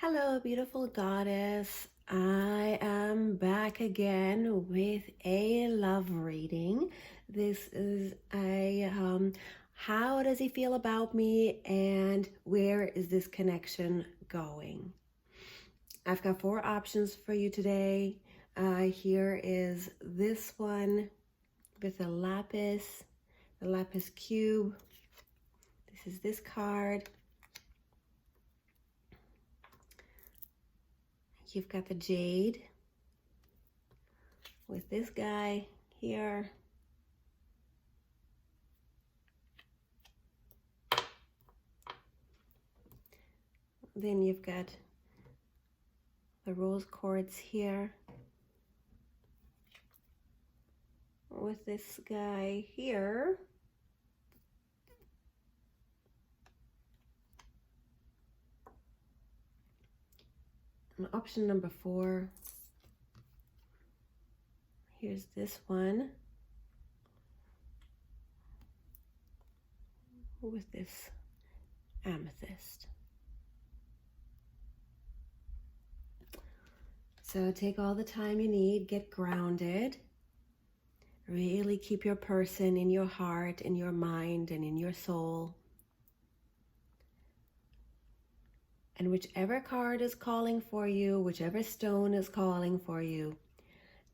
Hello, beautiful goddess. I am back again with a love reading. This is a how does he feel about me and where is this connection going? I've got 4 options for you today. Here is this one with the Lapis Cube. This is this card. You've got the Jade with this guy here. Then you've got the rose quartz here with this guy here. And option number 4, here's this one with this amethyst. So take all the time you need, get grounded, really keep your person in your heart, in your mind, and in your soul. And whichever card is calling for you, whichever stone is calling for you,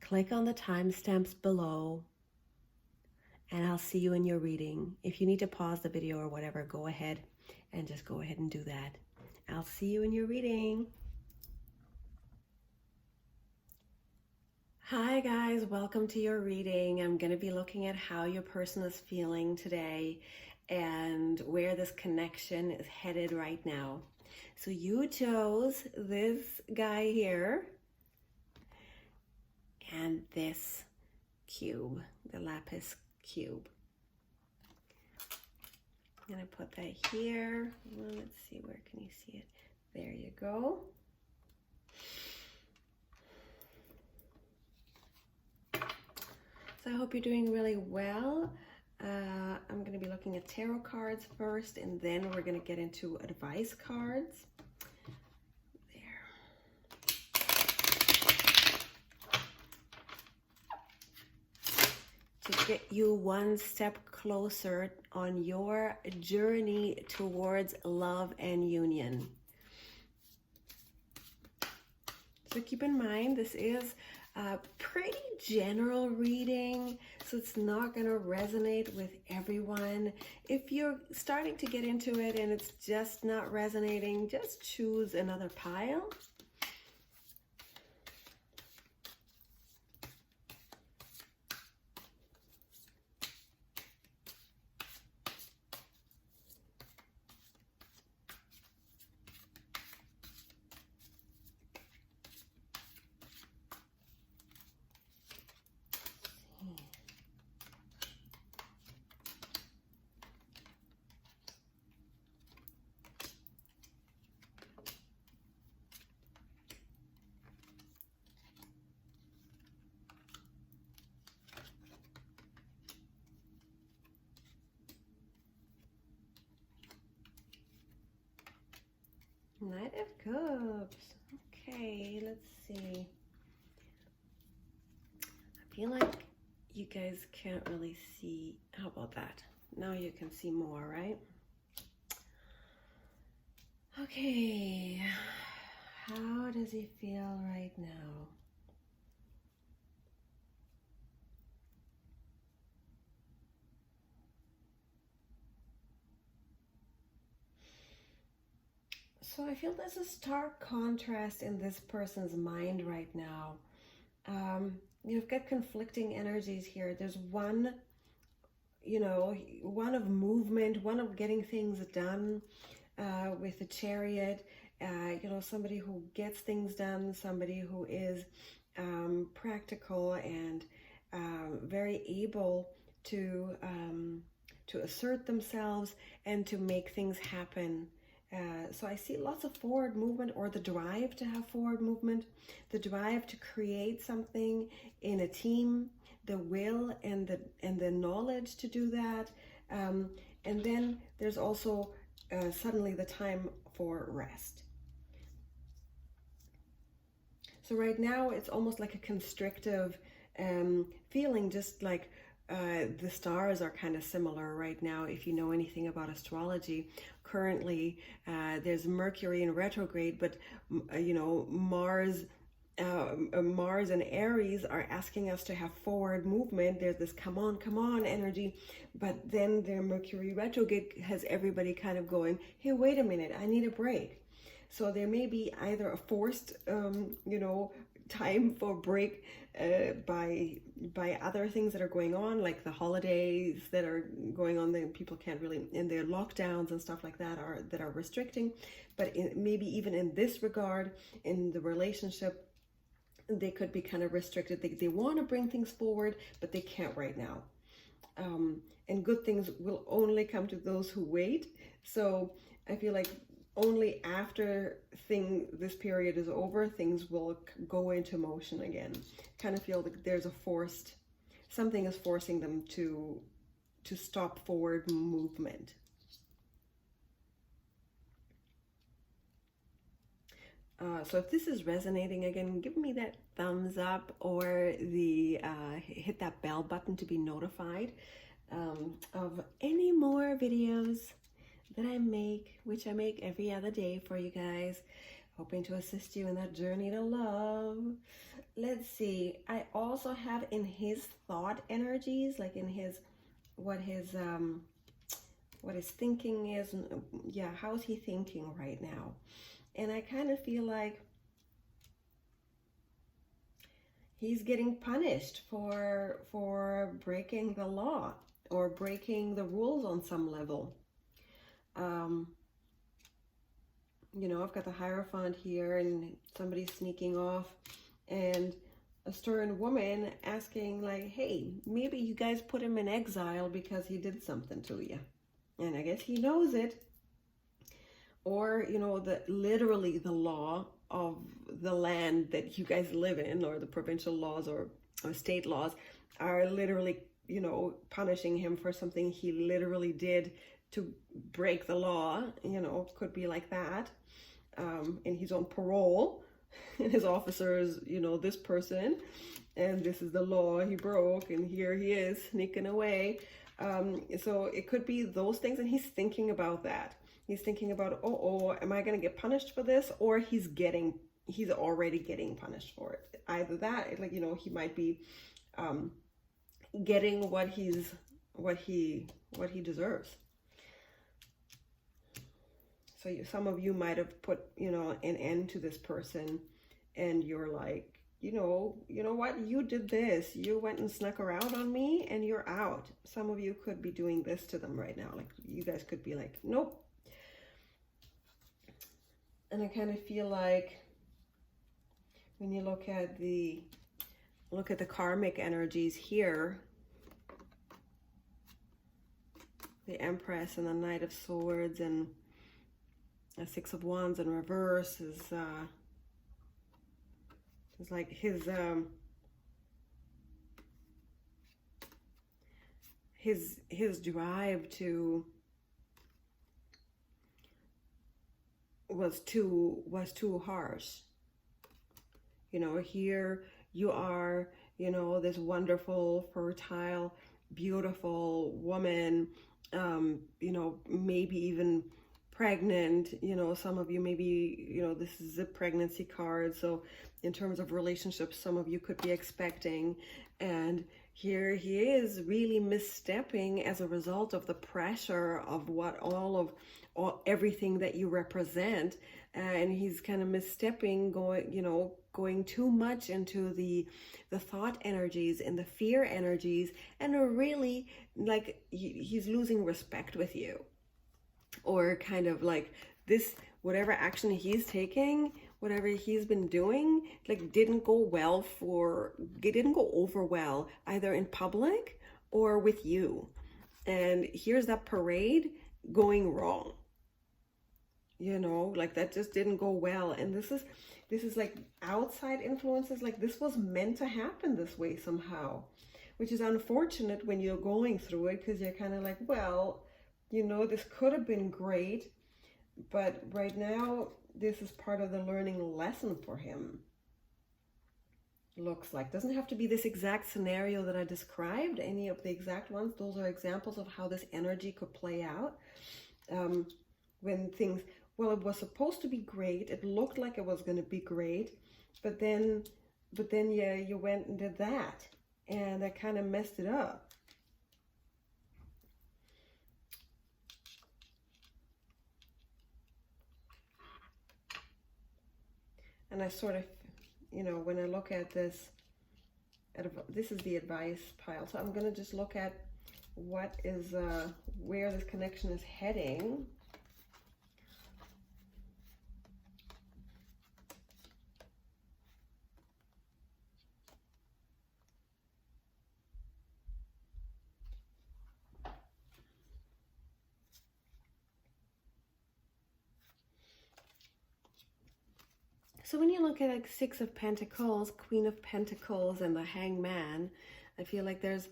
click on the timestamps below and I'll see you in your reading. If you need to pause the video or whatever, go ahead and just go ahead and do that. I'll see you in your reading. Hi guys, welcome to your reading. I'm going to be looking at how your person is feeling today and where this connection is headed right now. So you chose this guy here and this cube, the Lapis Cube. I'm going to put that here. Well, let's see, where can you see it? There you go. So I hope you're doing really well. I'm going to be looking at tarot cards first, and then we're going to get into advice cards. There. To get you one step closer on your journey towards love and union. So keep in mind, this is a pretty general reading, so it's not going to resonate with everyone. If you're starting to get into it and it's just not resonating, just choose another pile. Knight of Cups. Okay, let's see. I feel like you guys can't really see. How about that? Now you can see more, right? Okay. How does he feel right now? So I feel there's a stark contrast in this person's mind right now. You've got conflicting energies here. There's one, one of movement, one of getting things done with the Chariot, somebody who gets things done, somebody who is practical and very able to assert themselves and to make things happen. So I see lots of forward movement, or the drive to have forward movement, the drive to create something in a team, the will and the knowledge to do that. And then there's also suddenly the time for rest. So right now it's almost like a constrictive feeling, just like the stars are kind of similar right now. If you know anything about astrology, currently there's Mercury in retrograde, but you know, Mars and Aries are asking us to have forward movement. There's this come on energy, but then the Mercury retrograde has everybody kind of going, hey, wait a minute, I need a break. So there may be either a forced, you know, time for break by other things that are going on, like the holidays that are going on, that people can't really, and their lockdowns and stuff like that are restricting. But maybe even in this regard, in the relationship, they could be kind of restricted. They want to bring things forward, but they can't right now. And good things will only come to those who wait. So I feel like only after this period is over, things will go into motion again. Kind of feel like there's something is forcing them to stop forward movement. So if this is resonating, again, give me that thumbs up, or the hit that bell button to be notified of any more videos that I make, which I make every other day for you guys, hoping to assist you in that journey to love. Let's see. I also have in his thought energies, like in what his thinking is. Yeah, how's he thinking right now? And I kind of feel like he's getting punished for breaking the law or breaking the rules on some level. You know, I've got the Hierophant here and somebody sneaking off, and a stern woman asking like, hey, maybe you guys put him in exile because he did something to you. And I guess he knows it. Or, you know, literally the law of the land that you guys live in, or the provincial laws or state laws, are literally, you know, punishing him for something he literally did to break the law. You know, could be like that. And he's on parole, and his officers, you know, this person, and this is the law he broke, and here he is sneaking away. So it could be those things, and he's thinking about that. He's thinking about, oh, am I going to get punished for this? Or he's already getting punished for it. Either that, like, you know, he might be getting what he deserves. So some of you might have put, you know, an end to this person, and you're like, you know what? You did this. You went and snuck around on me, and you're out. Some of you could be doing this to them right now. Like, you guys could be like, nope. And I kind of feel like when you look at the karmic energies here, the Empress and the Knight of Swords and the Six of Wands in reverse is like his drive was too harsh. You know, here you are, you know, this wonderful, fertile, beautiful woman, you know, maybe even pregnant. You know, some of you maybe, you know, this is a pregnancy card. So in terms of relationships, some of you could be expecting, and here he is really misstepping as a result of the pressure of everything that you represent, and he's kind of misstepping, going too much into the thought energies and the fear energies, and are really like he's losing respect with you, or kind of like this, whatever action he's taking, whatever he's been doing, like didn't go over well, either in public or with you. And here's that parade going wrong. You know, like that just didn't go well. And this is like outside influences, like this was meant to happen this way somehow, which is unfortunate when you're going through it, because you're kind of like, well, you know, this could have been great, but right now this is part of the learning lesson for him. looks like. Doesn't have to be this exact scenario that I described, any of the exact ones. Those are examples of how this energy could play out. When things, well, it was supposed to be great. It looked like it was going to be great, but then yeah, you went and did that, and that kind of messed it up. And I sort of, you know, when I look at this, this is the advice pile. So I'm going to just look at what is, where this connection is heading. So when you look at like Six of Pentacles, Queen of Pentacles, and the Hangman, I feel like there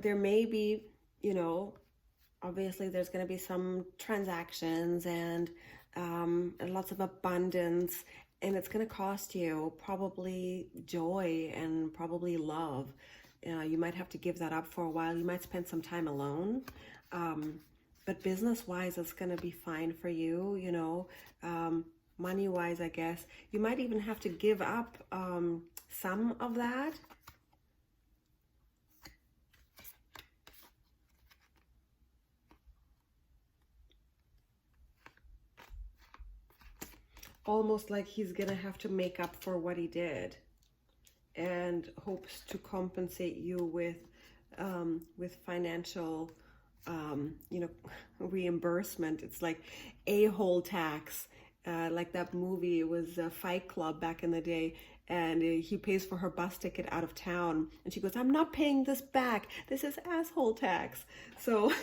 may be, you know, obviously there's going to be some transactions and lots of abundance, and it's going to cost you probably joy and probably love. You might have to give that up for a while. You might spend some time alone. But business-wise, it's going to be fine for you, you know. Money-wise, I guess. You might even have to give up some of that. Almost like he's going to have to make up for what he did, and hopes to compensate you with financial, you know, reimbursement. It's like a-hole tax. Like that movie, it was Fight Club back in the day, and he pays for her bus ticket out of town, and she goes, "I'm not paying this back. This is asshole tax." So,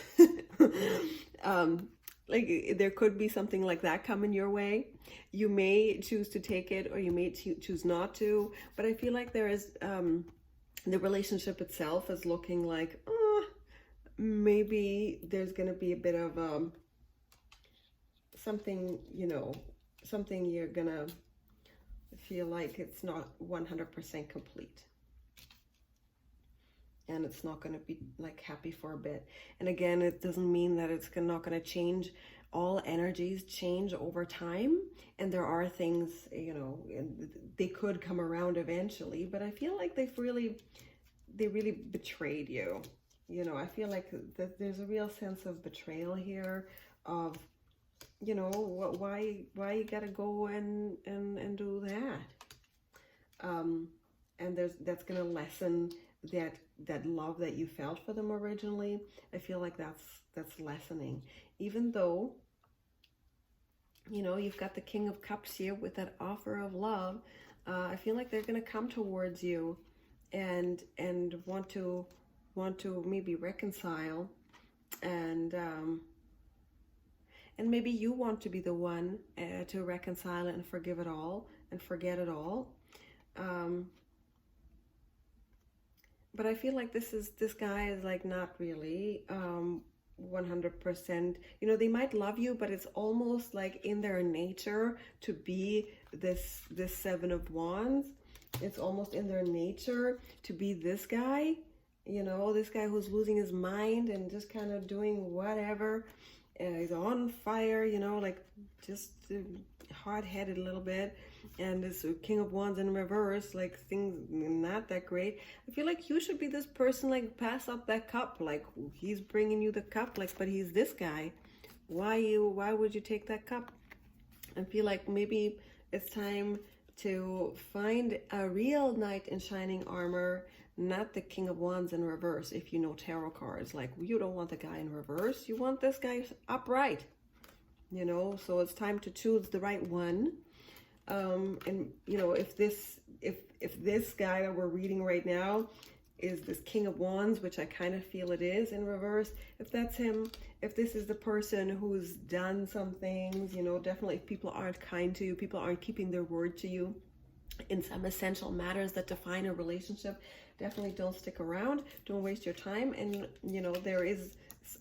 like there could be something like that coming your way. You may choose to take it, or you may choose not to. But I feel like there is the relationship itself is looking like maybe there's going to be a bit of something, you know, something you're gonna feel like it's not 100% complete, and it's not gonna be like happy for a bit. And again, it doesn't mean that it's not gonna change. All energies change over time, and there are things, you know, they could come around eventually, but I feel like they really betrayed you. You know, I feel like there's a real sense of betrayal here, of, you know, why you gotta go and do that, and that's gonna lessen that love that you felt for them originally. I feel like that's lessening, even though, you know, you've got the King of Cups here with that offer of love. I feel like they're gonna come towards you and want to maybe reconcile, and maybe you want to be the one to reconcile it and forgive it all and forget it all. But I feel like this guy is like not really 100%. You know, they might love you, but it's almost like in their nature to be this Seven of Wands. It's almost in their nature to be this guy. You know, this guy who's losing his mind and just kind of doing whatever. He's on fire, you know, like just hard-headed a little bit, and this King of Wands in reverse, like things not that great. I feel like you should be this person, like pass up that cup, like he's bringing you the cup, like, but he's this guy. Why would you take that cup? I feel like maybe it's time to find a real knight in shining armor, not the King of Wands in reverse. If you know tarot cards, like you don't want the guy in reverse, you want this guy upright, you know. So it's time to choose the right one. And you know, if this guy that we're reading right now is this King of Wands, which I kind of feel it is in reverse, if that's him, if this is the person who's done some things, you know, definitely if people aren't kind to you, people aren't keeping their word to you in some essential matters that define a relationship, definitely don't stick around, don't waste your time. And you know, there is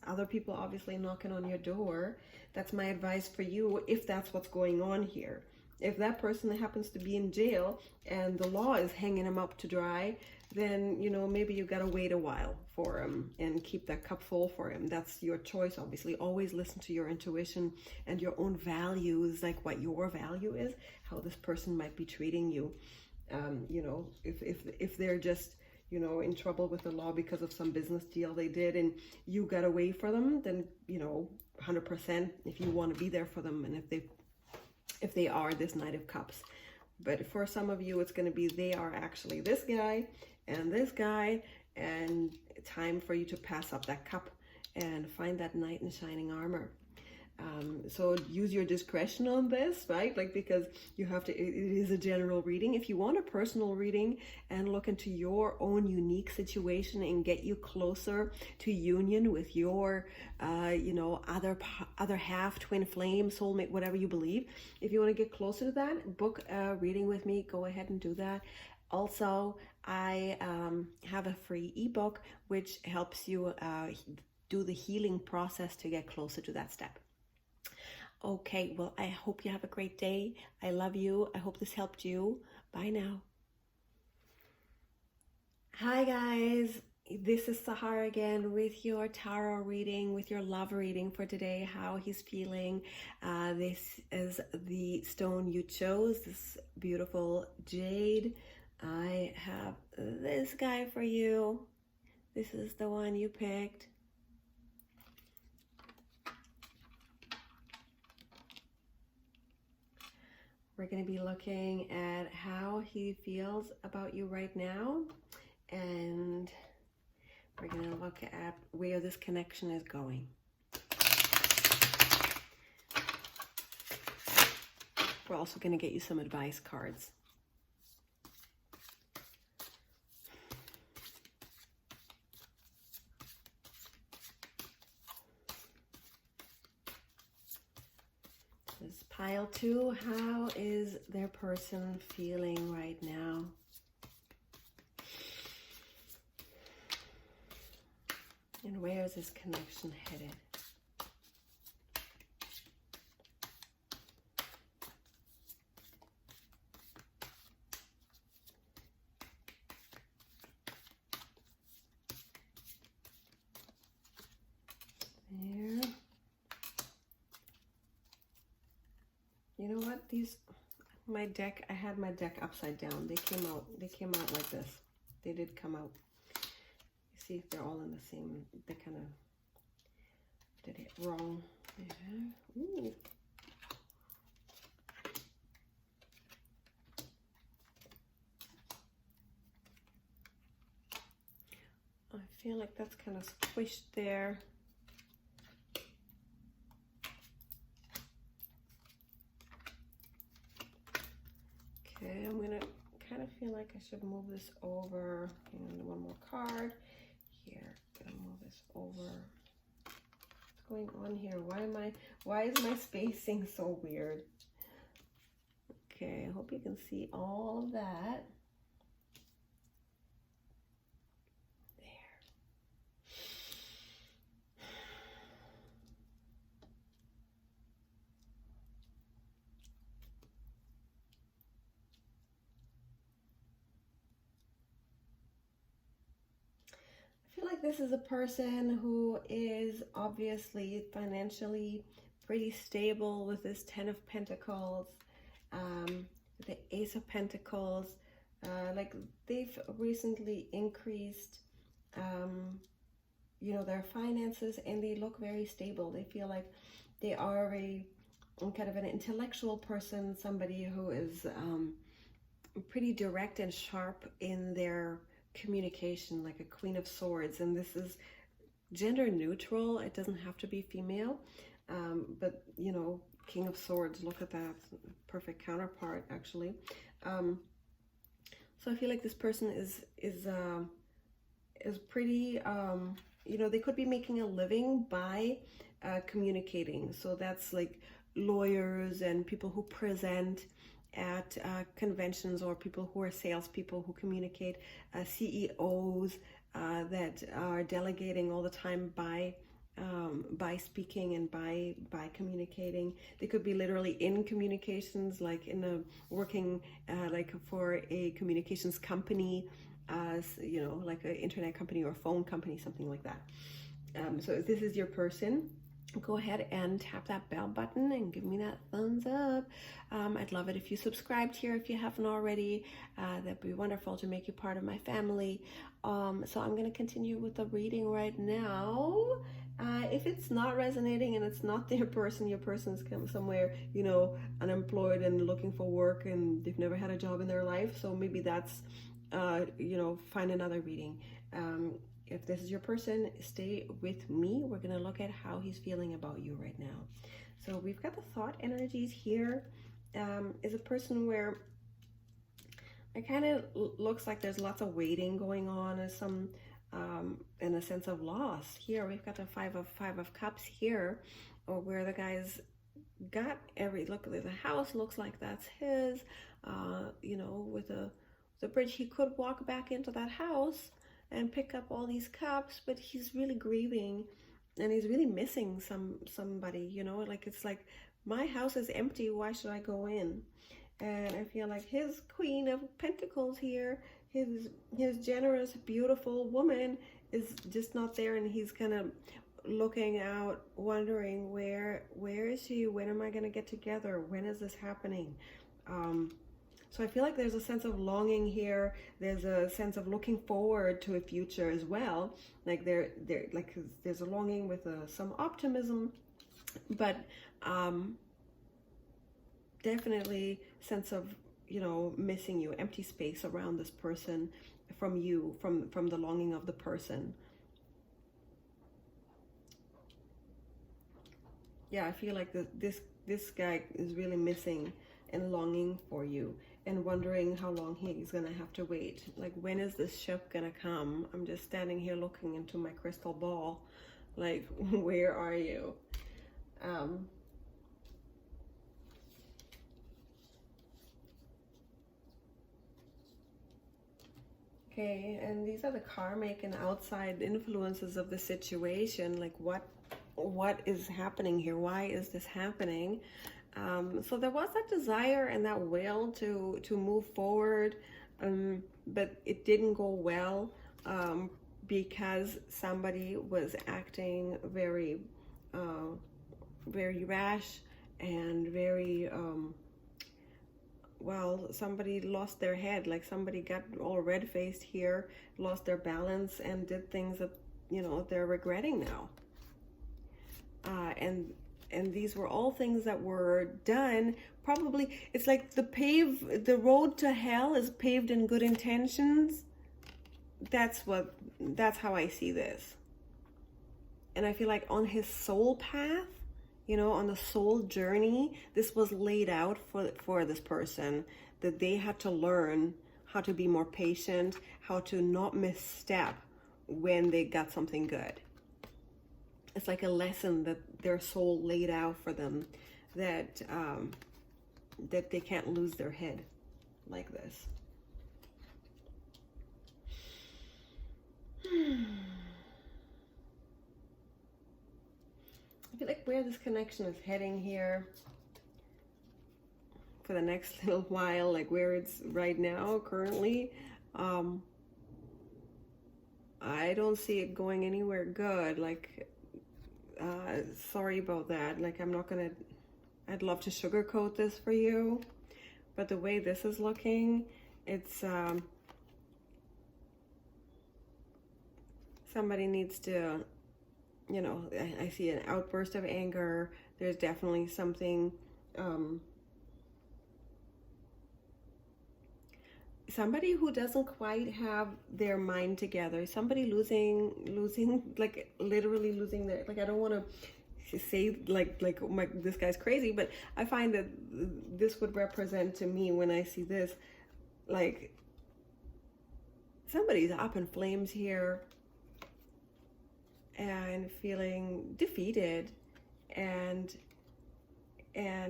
other people obviously knocking on your door. That's my advice for you if that's what's going on here. if that person happens to be in jail and the law is hanging him up to dry, then, you know, maybe you gotta wait a while for him and keep that cup full for him. That's your choice, obviously. Always listen to your intuition and your own values, like what your value is, how this person might be treating you. You know, if they're just, you know, in trouble with the law because of some business deal they did and you got away for them, then, you know, 100% if you want to be there for them, and if they are this Knight of Cups. But for some of you, it's going to be they are actually this guy, and time for you to pass up that cup and find that knight in shining armor. So use your discretion on this, right? Like, because you have to, it is a general reading. If you want a personal reading and look into your own unique situation and get you closer to union with your, you know, other half, twin flame, soulmate, whatever you believe. If you want to get closer to that, book a reading with me. Go ahead and do that. Also, I have a free ebook which helps you do the healing process to get closer to that step. Okay, well, I hope you have a great day. I love you. I hope this helped you. Bye now. Hi, guys. This is Sahar again with your tarot reading, with your love reading for today, how he's feeling. This is the stone you chose, this beautiful jade. I have this guy for you. This is the one you picked. We're going to be looking at how he feels about you right now, and we're going to look at where this connection is going. We're also going to get you some advice cards. Pile 2, how is their person feeling right now? And where is this connection headed? There. You know what? I had my deck upside down. They came out like this. They did come out. You see, they're all in the same, they kind of did it wrong. Yeah. Ooh. I feel like that's kind of squished there. Okay, I'm gonna kind of feel like I should move this over. And one more card. Here, gonna move this over. What's going on here? Why is my spacing so weird? Okay, I hope you can see all of that. I feel like this is a person who is obviously financially pretty stable with this 10 of Pentacles, the Ace of Pentacles. Like they've recently increased, you know, their finances, and they look very stable. They feel like they are a kind of an intellectual person, somebody who is pretty direct and sharp in their communication, like a Queen of Swords. And this is gender neutral. It doesn't have to be female, but you know, King of Swords, look at that, perfect counterpart actually. So I feel like this person is pretty, you know, they could be making a living by communicating. So that's like lawyers and people who present at conventions, or people who are salespeople who communicate, CEOs that are delegating all the time by by speaking and by communicating. They could be literally in communications, like in a working like for a communications company, you know, like an internet company or a phone company, something like that. So if this is your person, go ahead and tap that bell button and give me that thumbs up. I'd love it if you subscribed here if you haven't already. That'd be wonderful to make you part of my family. So I'm going to continue with the reading right now. If it's not resonating and it's not your person's come somewhere, you know, unemployed and looking for work and they've never had a job in their life. So maybe that's, you know, find another reading. If this is your person, stay with me. We're going to look at how he's feeling about you right now. So we've got the thought energies here. Is a person where it kind of looks like there's lots of waiting going on, as some in a sense of loss. Here we've got the five of cups here, or where the guy's got look, there's a house, looks like that's his, you know, with the bridge. He could walk back into that house and pick up all these cups, but he's really grieving and he's really missing somebody, you know, like it's like, my house is empty, why should I go in? And I feel like his Queen of Pentacles here, his generous, beautiful woman is just not there, and he's kind of looking out, wondering where is she? When am I going to get together? When is this happening? So I feel like there's a sense of longing here. There's a sense of looking forward to a future as well. Like there's a longing with some optimism, but definitely sense of, you know, missing you, empty space around this person from you, from the longing of the person. Yeah, I feel like this guy is really missing and longing for you, and wondering how long he's gonna have to wait. Like, when is this ship gonna come? I'm just standing here looking into my crystal ball, like, where are you? Okay, and these are the karmic and outside influences of the situation. Like, what is happening here? Why is this happening? So there was that desire and that will to move forward, but it didn't go well, because somebody was acting very rash and very well, somebody lost their head, like somebody got all red-faced here, lost their balance, and did things that, you know, they're regretting now. And these were all things that were done. Probably, it's like the road to hell is paved in good intentions. That's how I see this. And I feel like on his soul path, you know, on the soul journey, this was laid out for this person, that they had to learn how to be more patient, how to not misstep when they got something good. It's like a lesson that their soul laid out for them, that that they can't lose their head like this. I feel like where this connection is heading here for the next little while, like where it's right now, currently, I don't see it going anywhere good. Like, sorry about that. Like, I'd love to sugarcoat this for you, but the way this is looking, it's, somebody needs to, you know, I see an outburst of anger. There's definitely something, somebody who doesn't quite have their mind together, somebody losing, like literally losing their, like, I don't want to say like this guy's crazy, but I find that this would represent to me, when I see this, like somebody's up in flames here and feeling defeated and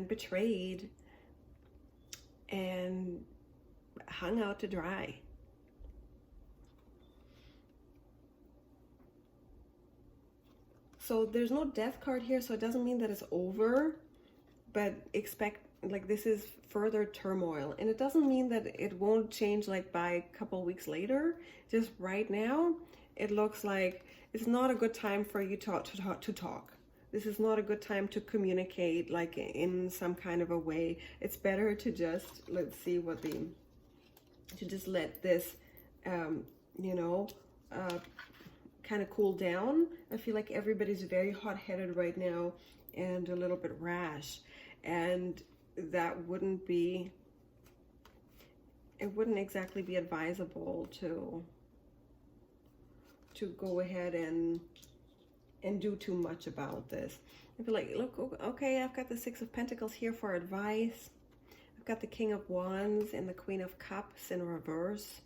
betrayed and hung out to dry. So there's no death card here, so it doesn't mean that it's over, but expect, like, this is further turmoil. And it doesn't mean that it won't change like by a couple weeks later. Just right now, it looks like it's not a good time for you to talk. This is not a good time to communicate like in some kind of a way. It's better to just, let's see what to just let this, you know, kind of cool down. I feel like everybody's very hot-headed right now and a little bit rash, and that wouldn't be, it wouldn't exactly be advisable to go ahead and do too much about this. I feel like, look, okay, I've got the Six of Pentacles here for advice. I've got the King of Wands and the Queen of Cups in reverse.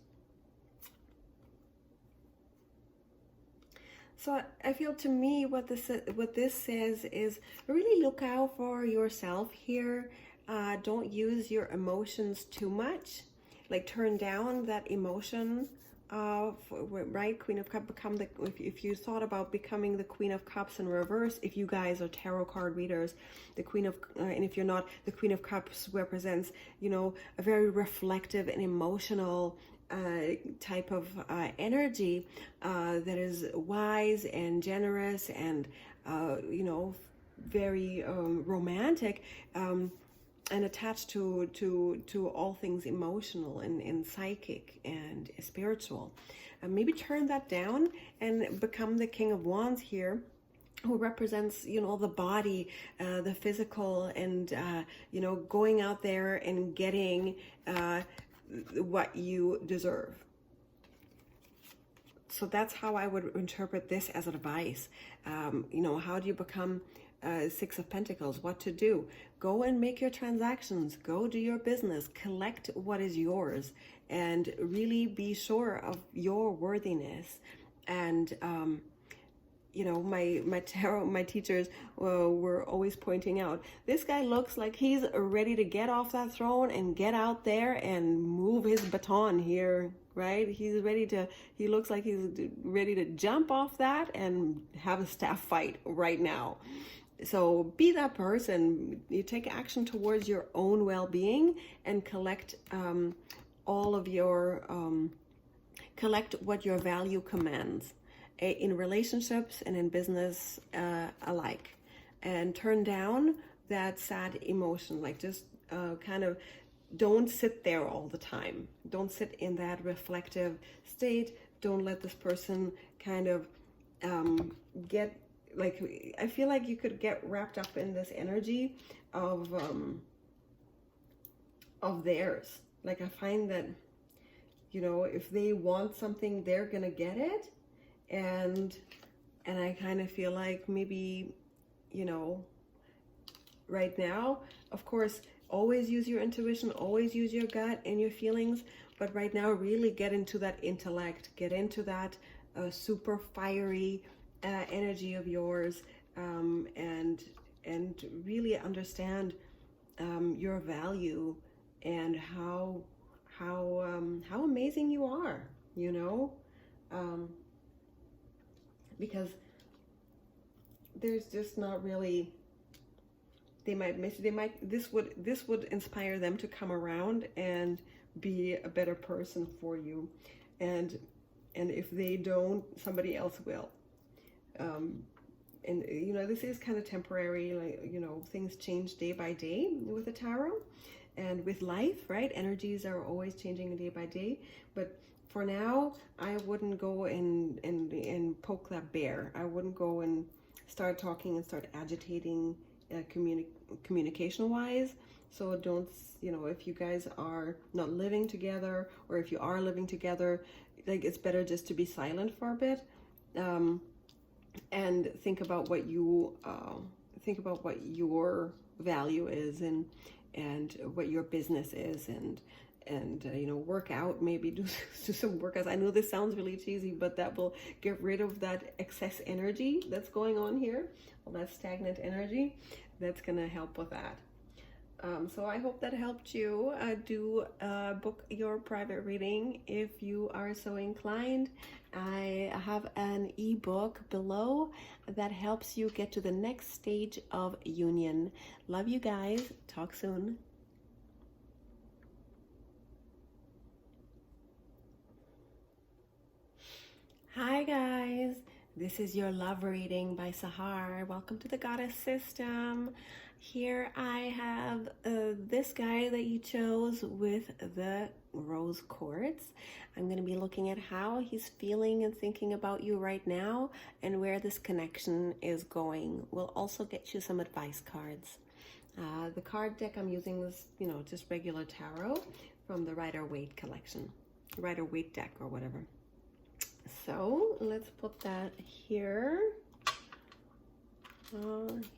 So I feel, to me, what this says is really look out for yourself here. Don't use your emotions too much. Like, turn down that emotion. Right, Queen of Cups, if you thought about becoming the Queen of Cups in reverse, if you guys are tarot card readers, the Queen of, and if you're not, the Queen of Cups represents, you know, a very reflective and emotional type of energy that is wise and generous and, you know, very romantic, and attached to all things emotional and psychic and spiritual. Maybe turn that down and become the King of Wands here, who represents, you know, the body, the physical, and, you know, going out there and getting what you deserve. So that's how I would interpret this as advice. You know, how do you become Six of Pentacles? What to do? Go and make your transactions. Go do your business. Collect what is yours, and really be sure of your worthiness. And you know, my tarot, my teachers were always pointing out, this guy looks like he's ready to get off that throne and get out there and move his baton here, right? He's ready to, he looks like he's ready to jump off that and have a staff fight right now. So be that person. You take action towards your own well-being and collect all of your, collect what your value commands, in relationships and in business alike. And turn down that sad emotion. Like, just kind of don't sit there all the time. Don't sit in that reflective state. Don't let this person kind of get, like, I feel like you could get wrapped up in this energy of theirs. Like, I find that, you know, if they want something, they're gonna get it. And I kind of feel like maybe, you know, right now, of course, always use your intuition, always use your gut and your feelings, but right now really get into that intellect, get into that super fiery energy of yours, and really understand your value and how amazing you are, you know. Because there's just not really, this would inspire them to come around and be a better person for you, and if they don't, somebody else will. And you know, this is kind of temporary, like, you know, things change day by day with the tarot and with life, right? Energies are always changing day by day, but for now, I wouldn't go and poke that bear. I wouldn't go and start talking and start agitating communication-wise. So don't, you know, if you guys are not living together, or if you are living together, like, it's better just to be silent for a bit, and think about what your value is, and what your business is, and you know, work out, maybe do some workouts. I know this sounds really cheesy, but that will get rid of that excess energy that's going on here, all that stagnant energy. That's gonna help with that. So I hope that helped you. Do book your private reading if you are so inclined. I have an ebook below that helps you get to the next stage of union. Love you guys. Talk soon. Hi guys. This is your love reading by Sahar. Welcome to the Goddess System. Here I have this guy that you chose with the rose quartz. I'm going to be looking at how he's feeling and thinking about you right now and where this connection is going. We'll also get you some advice cards. The card deck I'm using is, just regular tarot from the Rider-Waite collection. Rider-Waite deck or whatever. So let's put that here.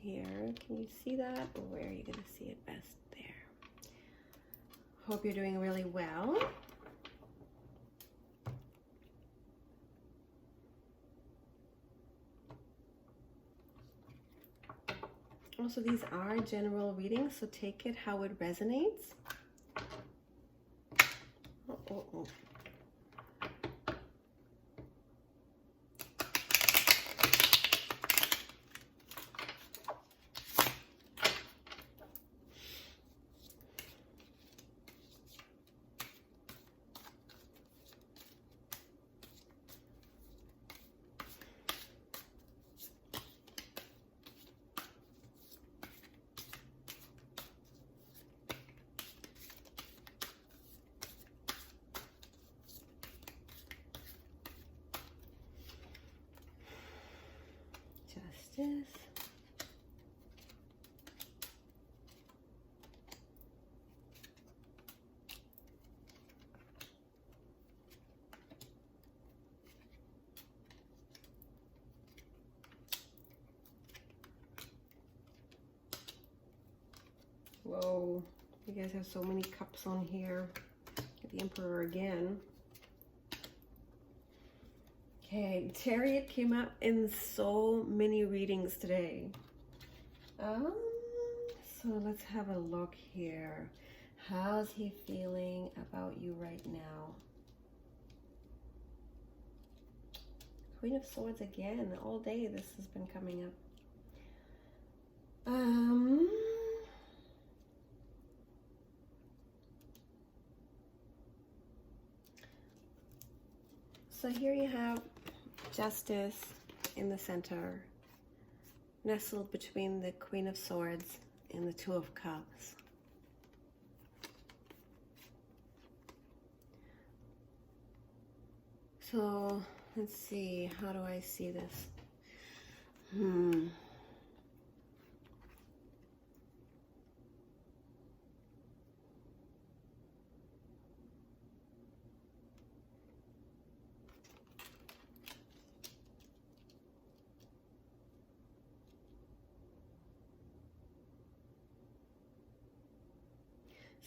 Here, can you see that? Or where are you going to see it best? There. Hope you're doing really well. Also, these are general readings, so take it how it resonates. Oh. Justice. Whoa, you guys have so many cups on here. The Emperor again. Okay, Chariot came up in so many readings today. So let's have a look here. How's he feeling about you right now? Queen of Swords again. All day this has been coming up. So here you have Justice in the center, nestled between the Queen of Swords and the Two of Cups. So let's see, how do I see this?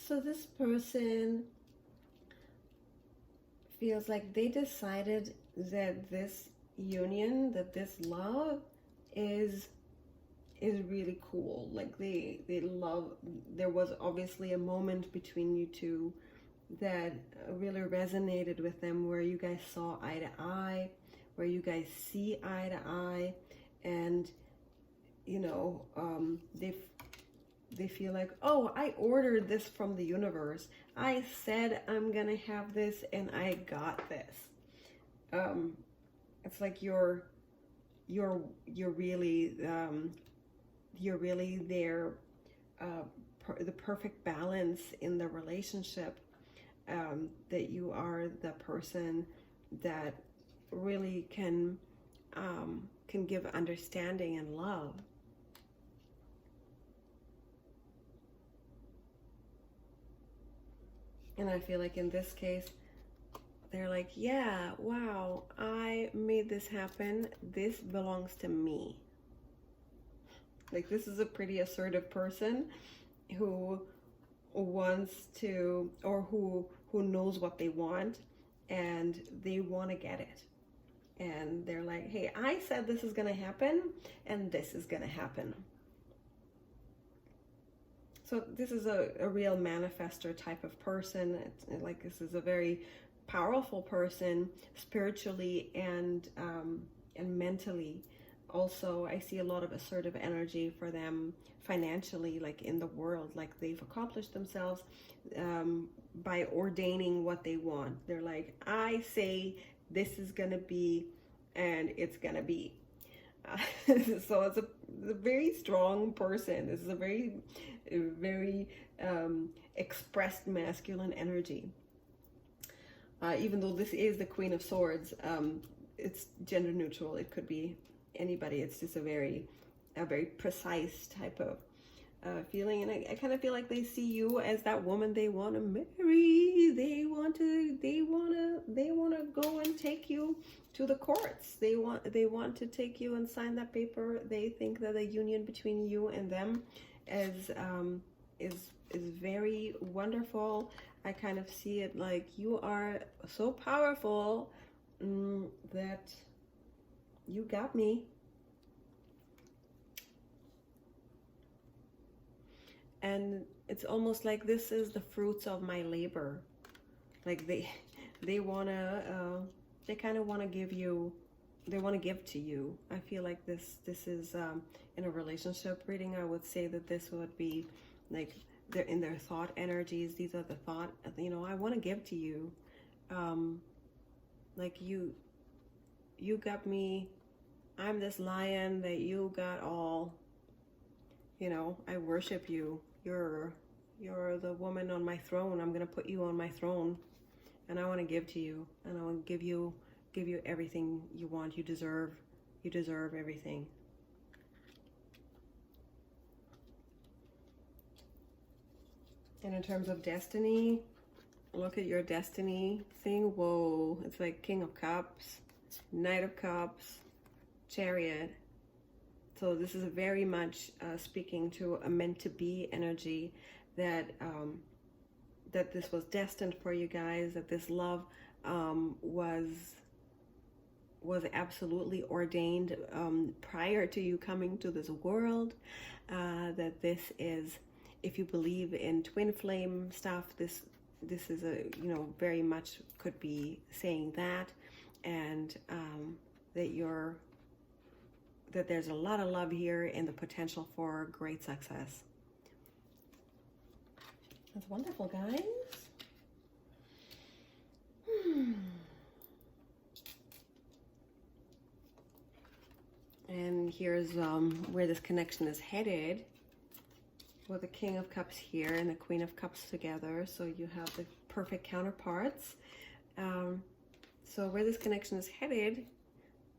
So this person feels like they decided that this union, that this love is really cool. Like they love, there was obviously a moment between you two that really resonated with them, where you guys saw eye to eye, where you guys see eye to eye, and they feel like, oh, I ordered this from the universe. I said I'm gonna have this and I got this. It's like you're really there, the perfect balance in the relationship, that you are the person that really can give understanding and love. And I feel like in this case, they're like, yeah, wow, I made this happen. This belongs to me. Like, this is a pretty assertive person who wants to, or who knows what they want, and they want to get it. And they're like, hey, I said this is going to happen, and this is going to happen. So this is a real manifester type of person. It's like, this is a very powerful person spiritually and mentally. Also, I see a lot of assertive energy for them financially, like in the world, like they've accomplished themselves by ordaining what they want. They're like, I say this is gonna be, and it's gonna be. So it's a very strong person. This is a very expressed masculine energy. Even though this is the Queen of Swords, it's gender neutral. It could be anybody. It's just a very precise type of feeling, and I kind of feel like they see you as that woman they want to marry. They want to go and take you to the courts. They want to take you and sign that paper. They think that the union between you and them is very wonderful. I kind of see it like you are so powerful that you got me. And it's almost like this is the fruits of my labor. Like they kind of want to give you, they want to give to you. I feel like this is in a relationship reading. I would say that this would be like they're in their thought energies. These are the thought, I want to give to you. Like you got me. I'm this lion that you got all. I worship you. You're the woman on my throne. I'm gonna put you on my throne, and I want to give to you, and I want to give you everything you want. You deserve everything. And in terms of destiny, look at your destiny thing. Whoa, it's like King of Cups, Knight of Cups, Chariot. So this is very much speaking to a meant to be energy, that that this was destined for you guys, that this love was absolutely ordained prior to you coming to this world, that this is, if you believe in twin flame stuff, this is a, very much could be saying that, and that there's a lot of love here and the potential for great success. That's wonderful, guys. And here's where this connection is headed, with the King of Cups here and the Queen of Cups together. So you have the perfect counterparts. So where this connection is headed,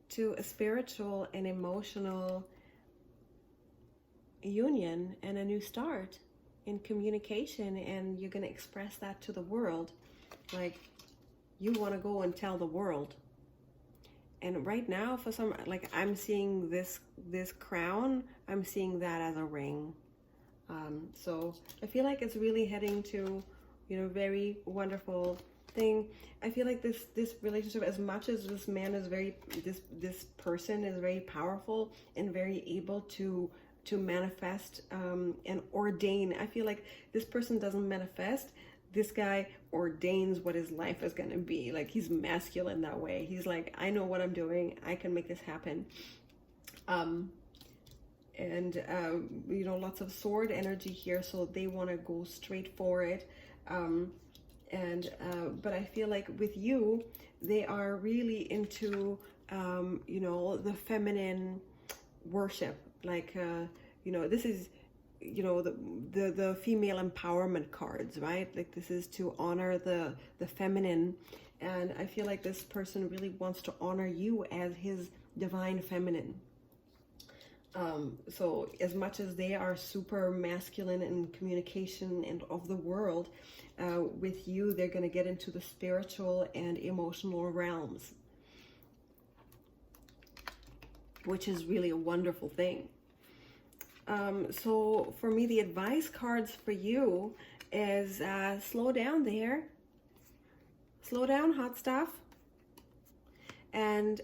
to a spiritual and emotional union and a new start in communication, and you're going to express that to the world. Like, you want to go and tell the world. And right now, for some, like, I'm seeing this crown, I'm seeing that as a ring. So I feel like it's really heading to, very wonderful thing. I feel like this relationship, as much as this man is this person is very powerful and very able to manifest and ordain. I feel like this person doesn't manifest. This guy ordains what his life is going to be. Like, he's masculine that way. He's like, I know what I'm doing. I can make this happen. And lots of sword energy here. So they want to go straight for it. But I feel like with you, they are really into, the feminine worship. Like, this is, the female empowerment cards, right? Like, this is to honor the feminine. And I feel like this person really wants to honor you as his divine feminine. So as much as they are super masculine in communication and of the world, with you, they're going to get into the spiritual and emotional realms, which is really a wonderful thing. So for me, the advice cards for you is slow down there. Slow down, hot stuff. And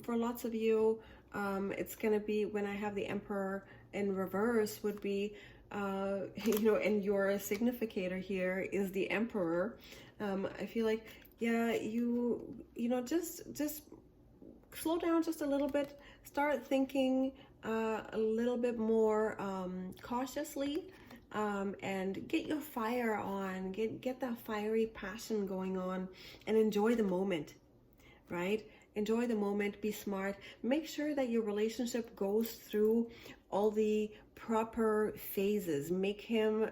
for lots of you, it's going to be, when I have the Emperor in reverse, would be, and your significator here is the Emperor. I feel like yeah, you know, just slow down just a little bit. Start thinking a little bit more cautiously, and get your fire on. Get that fiery passion going on, and enjoy the moment, right? Enjoy the moment. Be smart. Make sure that your relationship goes through all the proper phases. Make him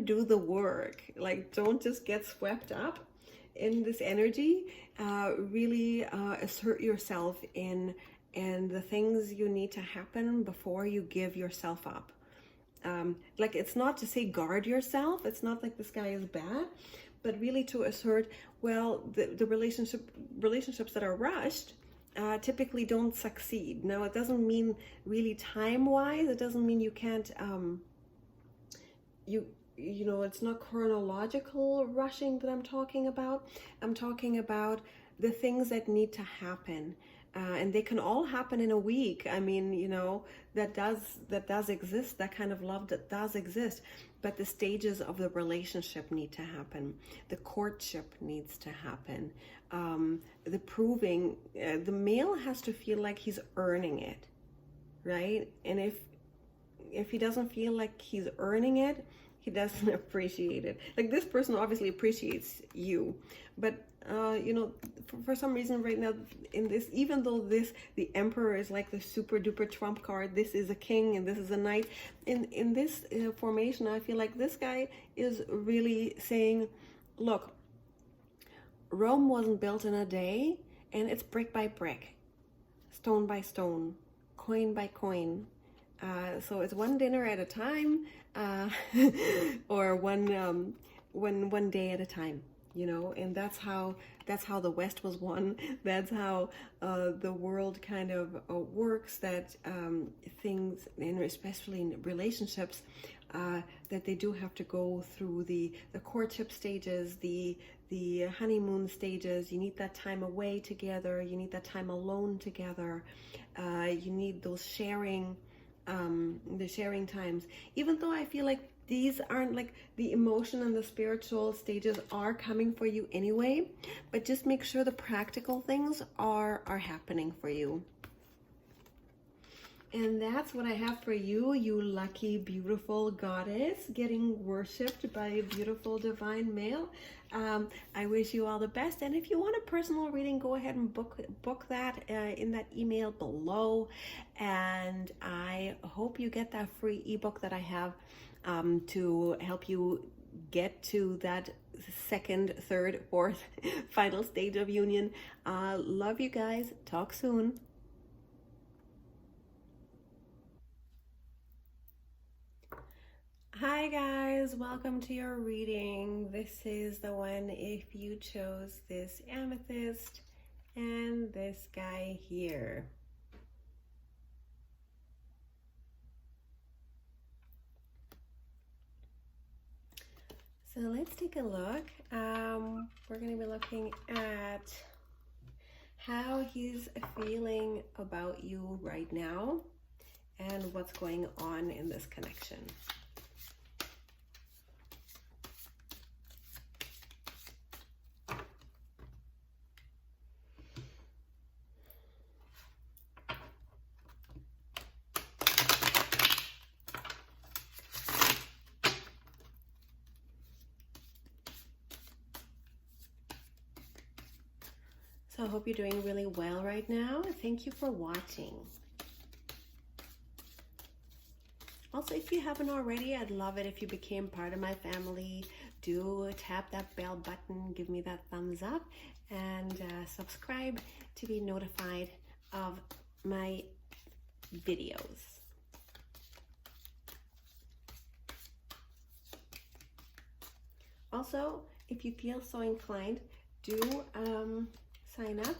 do the work. Like, don't just get swept up in this energy. Really assert yourself in and the things you need to happen before you give yourself up. Like, it's not to say guard yourself. It's not like this guy is bad, but really to assert, well, the relationships that are rushed typically don't succeed. Now, it doesn't mean really time-wise. It doesn't mean you can't, you know, it's not chronological rushing that I'm talking about. I'm talking about the things that need to happen. And they can all happen in a week. I mean, you know, that does exist, that kind of love that does exist. But the stages of the relationship need to happen. The courtship needs to happen. The proving, the male has to feel like he's earning it, right? And if he doesn't feel like he's earning it, he doesn't appreciate it. Like, this person obviously appreciates you, but you know, for some reason right now in this, even though the emperor is like the super duper trump card, this is a king and this is a knight, in this formation, I feel like this guy is really saying, look, Rome wasn't built in a day, and it's brick by brick, stone by stone, coin by coin. So it's one dinner at a time, or one day at a time, you know. And that's how the West was won. That's how the world kind of works. That things, and especially in relationships, that they do have to go through the courtship stages, the honeymoon stages. You need that time away together. You need that time alone together. You need those sharing times. Even though I feel like these aren't, like, the emotion and the spiritual stages are coming for you anyway, but just make sure the practical things are happening for you. And that's what I have for you, you lucky, beautiful goddess getting worshipped by a beautiful divine male. I wish you all the best. And if you want a personal reading, go ahead and book that in that email below. And I hope you get that free ebook that I have to help you get to that second, third, fourth, final stage of union. Love you guys. Talk soon. Hi guys, welcome to your reading. This is the one if you chose this amethyst and this guy here. So let's take a look. We're going to be looking at how he's feeling about you right now and what's going on in this connection. So I hope you're doing really well right now. Thank you for watching. Also, if you haven't already, I'd love it if you became part of my family. Do tap that bell button, give me that thumbs up, and subscribe to be notified of my videos. Also, if you feel so inclined, do sign up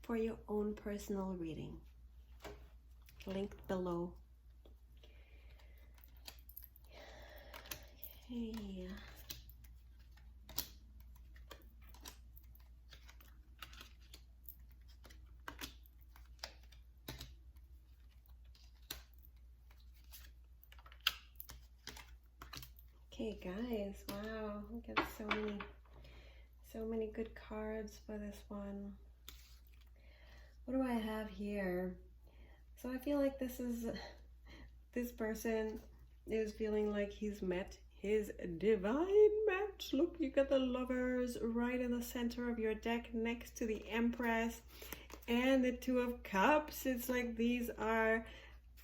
for your own personal reading. Link below. Okay. Okay, guys, wow, we got so many So many good cards for this one. What do I have here? So I feel like this person is feeling like he's met his divine match. Look, you got the Lovers right in the center of your deck next to the Empress and the Two of Cups. It's like these are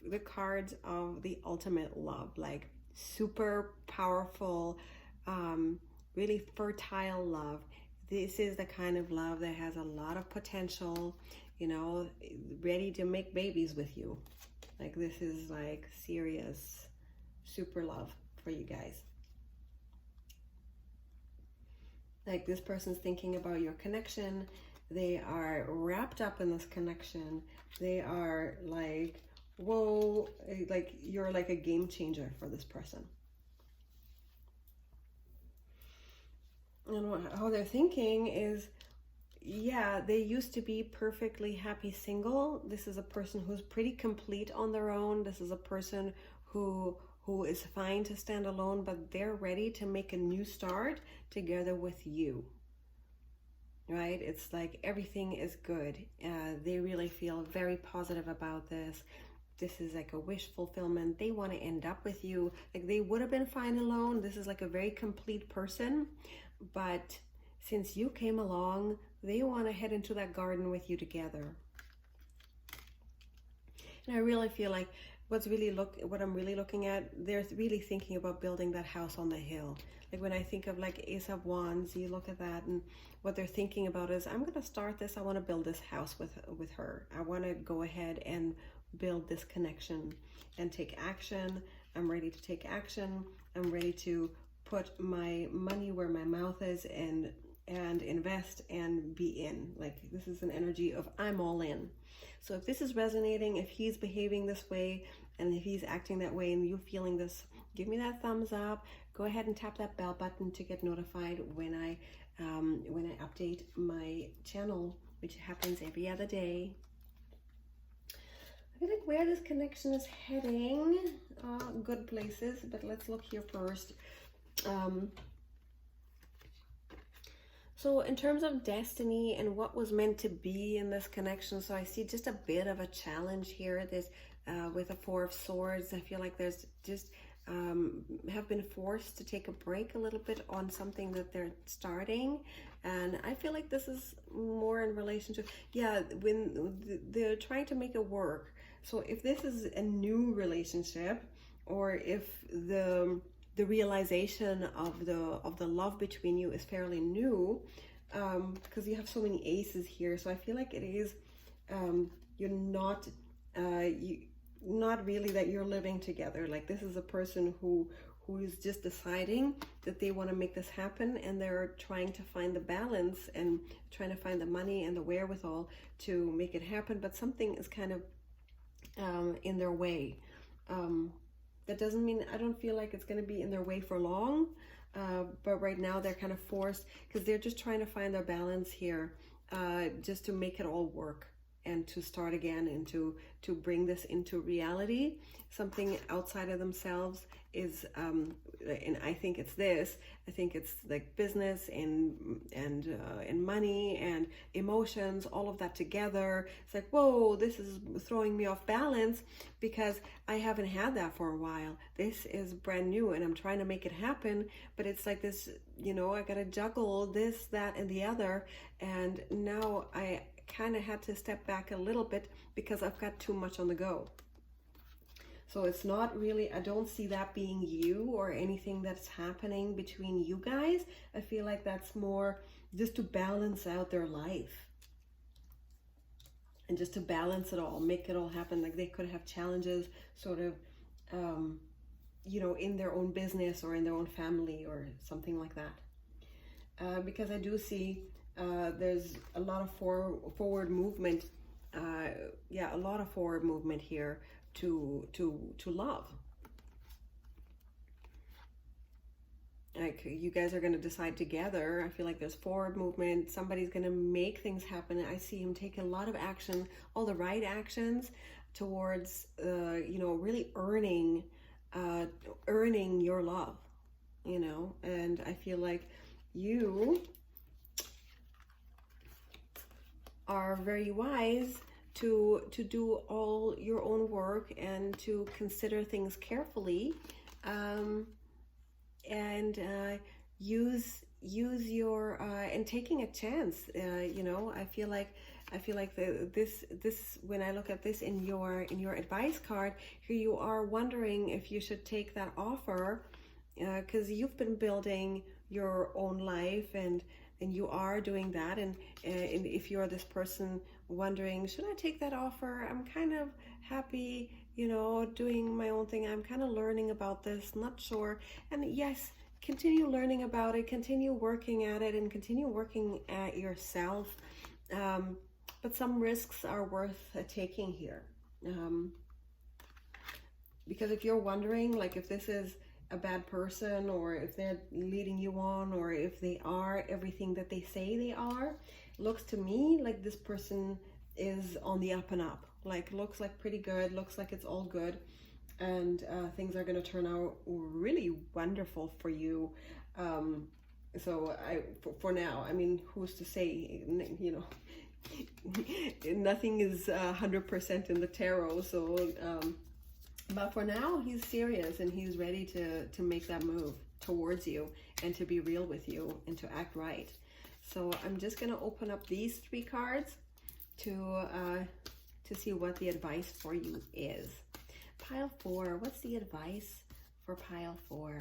the cards of the ultimate love, like super powerful, really fertile love. This is the kind of love that has a lot of potential, you know, ready to make babies with you. Like this is like serious, super love for you guys. Like this person's thinking about your connection. They are wrapped up in this connection. They are like, whoa, like you're like a game changer for this person. And how they're thinking is, yeah, they used to be perfectly happy single. This is a person who's pretty complete on their own. This is a person who is fine to stand alone, but they're ready to make a new start together with you. Right? It's like everything is good. They really feel very positive about this. This is like a wish fulfillment. They want to end up with you. Like they would have been fine alone. This is like a very complete person. But since you came along, they want to head into that garden with you together. And I really feel like what I'm really looking at, they're really thinking about building that house on the hill. Like when I think of like Ace of Wands, you look at that and what they're thinking about is, I'm going to start this. I want to build this house with her. I want to go ahead and build this connection and take action. I'm ready to take action. I'm ready to put my money where my mouth is and invest and be in. Like this is an energy of I'm all in. So if this is resonating, if he's behaving this way and if he's acting that way and you're feeling this, give me that thumbs up. Go ahead and tap that bell button to get notified when I update my channel, which happens every other day. I feel like where this connection is heading, good places, but let's look here first. So in terms of destiny and what was meant to be in this connection, so I see just a bit of a challenge here. This with a Four of Swords, I feel like there's just have been forced to take a break a little bit on something that they're starting. And I feel like this is more in relation to, yeah, when they're trying to make it work. So if this is a new relationship, or if the realization of the love between you is fairly new, because you have so many aces here. So I feel like it is, you're not really that you're living together. Like this is a person who is just deciding that they want to make this happen, and they're trying to find the balance and trying to find the money and the wherewithal to make it happen. But something is kind of in their way. That doesn't mean, I don't feel like it's going to be in their way for long, but right now they're kind of forced because they're just trying to find their balance here, just to make it all work and to start again and to bring this into reality. Something outside of themselves is, and I think it's this. I think it's like business and money and emotions, all of that together. It's like, whoa, this is throwing me off balance because I haven't had that for a while. This is brand new and I'm trying to make it happen, but it's like this, you know, I gotta juggle this, that, and the other, and now I kind of had to step back a little bit because I've got too much on the go. So it's not really, I don't see that being you or anything that's happening between you guys. I feel like that's more just to balance out their life and just to balance it all, make it all happen. Like they could have challenges sort of, you know, in their own business or in their own family or something like that. Because I do see there's a lot of forward movement. Yeah, a lot of forward movement here to love. Like you guys are going to decide together. I feel like there's forward movement. Somebody's going to make things happen. I see him take a lot of action, all the right actions towards, you know, really earning your love, you know. And I feel like you are very wise to do all your own work and to consider things carefully, and use your and taking a chance. You know, I feel like this when I look at this in your advice card here, you are wondering if you should take that offer, because you've been building your own life, and you are doing that, and if you're this person wondering, should I take that offer? I'm kind of happy, you know, doing my own thing. I'm kind of learning about this, not sure. And yes, continue learning about it, continue working at it, and continue working at yourself. But some risks are worth taking here. Because if you're wondering, like, if this is a bad person, or if they're leading you on, or if they are everything that they say they are, looks to me like this person is on the up and up. Like, looks like pretty good, looks like it's all good, and things are going to turn out really wonderful for you. So for now, I mean, who's to say, you know, nothing is 100% in the tarot. So but for now, he's serious, and he's ready to make that move towards you, and to be real with you, and to act right. So I'm just going to open up these 3 cards to see what the advice for you is. Pile 4, what's the advice for pile 4?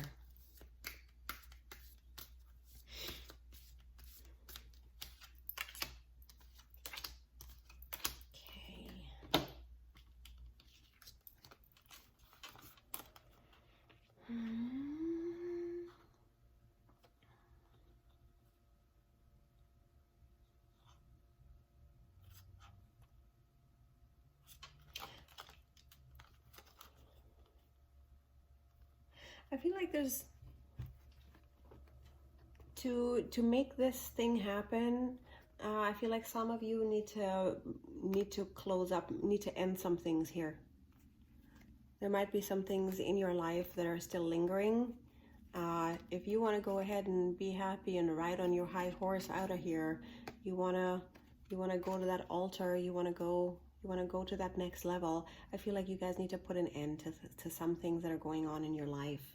I feel like there's to make this thing happen. I feel like some of you need to close up, need to end some things here. There might be some things in your life that are still lingering. If you want to go ahead and be happy and ride on your high horse out of here, you wanna go to that altar. You wanna go to that next level. I feel like you guys need to put an end to some things that are going on in your life.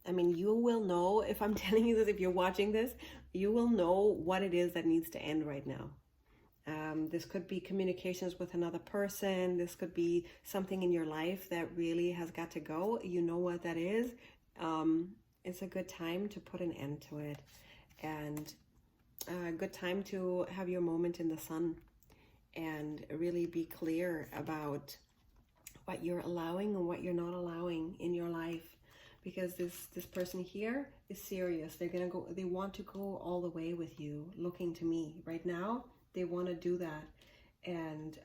I mean, you will know, if I'm telling you this, if you're watching this, you will know what it is that needs to end right now. This could be communications with another person. This could be something in your life that really has got to go. You know what that is. It's a good time to put an end to it, and a good time to have your moment in the sun and really be clear about what you're allowing and what you're not allowing in your life. Because this person here is serious. They want to go all the way with you, looking to me right now. They want to do that, and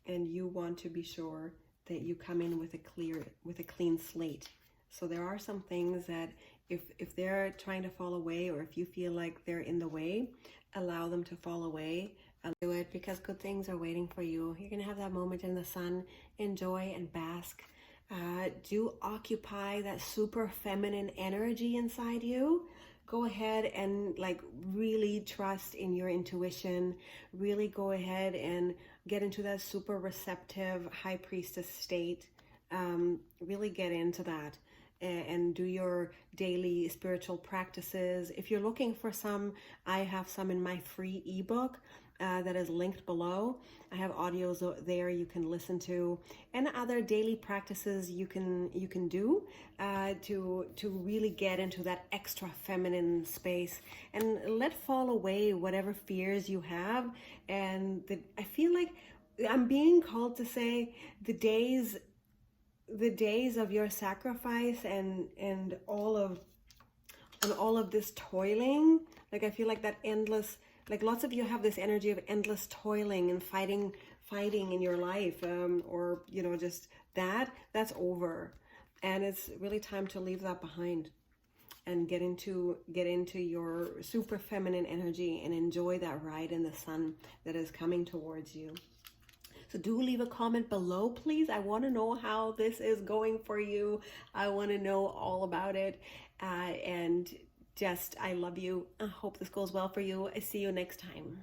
you want to be sure that you come in with a clean slate. So there are some things that if they're trying to fall away, or if you feel like they're in the way, allow them to fall away. Do it, because good things are waiting for you. You're gonna have that moment in the sun. Enjoy and bask. Do occupy that super feminine energy inside you. Go ahead and like really trust in your intuition. Really go ahead and get into that super receptive high priestess state. Really get into that, and do your daily spiritual practices. If you're looking for some, I have some in my free ebook that is linked below. I have audios there you can listen to, and other daily practices you can do to really get into that extra feminine space and let fall away whatever fears you have. And I feel like I'm being called to say the days of your sacrifice and all of this toiling, like I feel like that endless, like lots of you have this energy of endless toiling and fighting in your life, or you know, just that's over, and it's really time to leave that behind and get into your super feminine energy and enjoy that ride in the sun that is coming towards you. So do leave a comment below, please. I want to know how this is going for you. I want to know all about it. And just, I love you. I hope this goes well for you. I see you next time.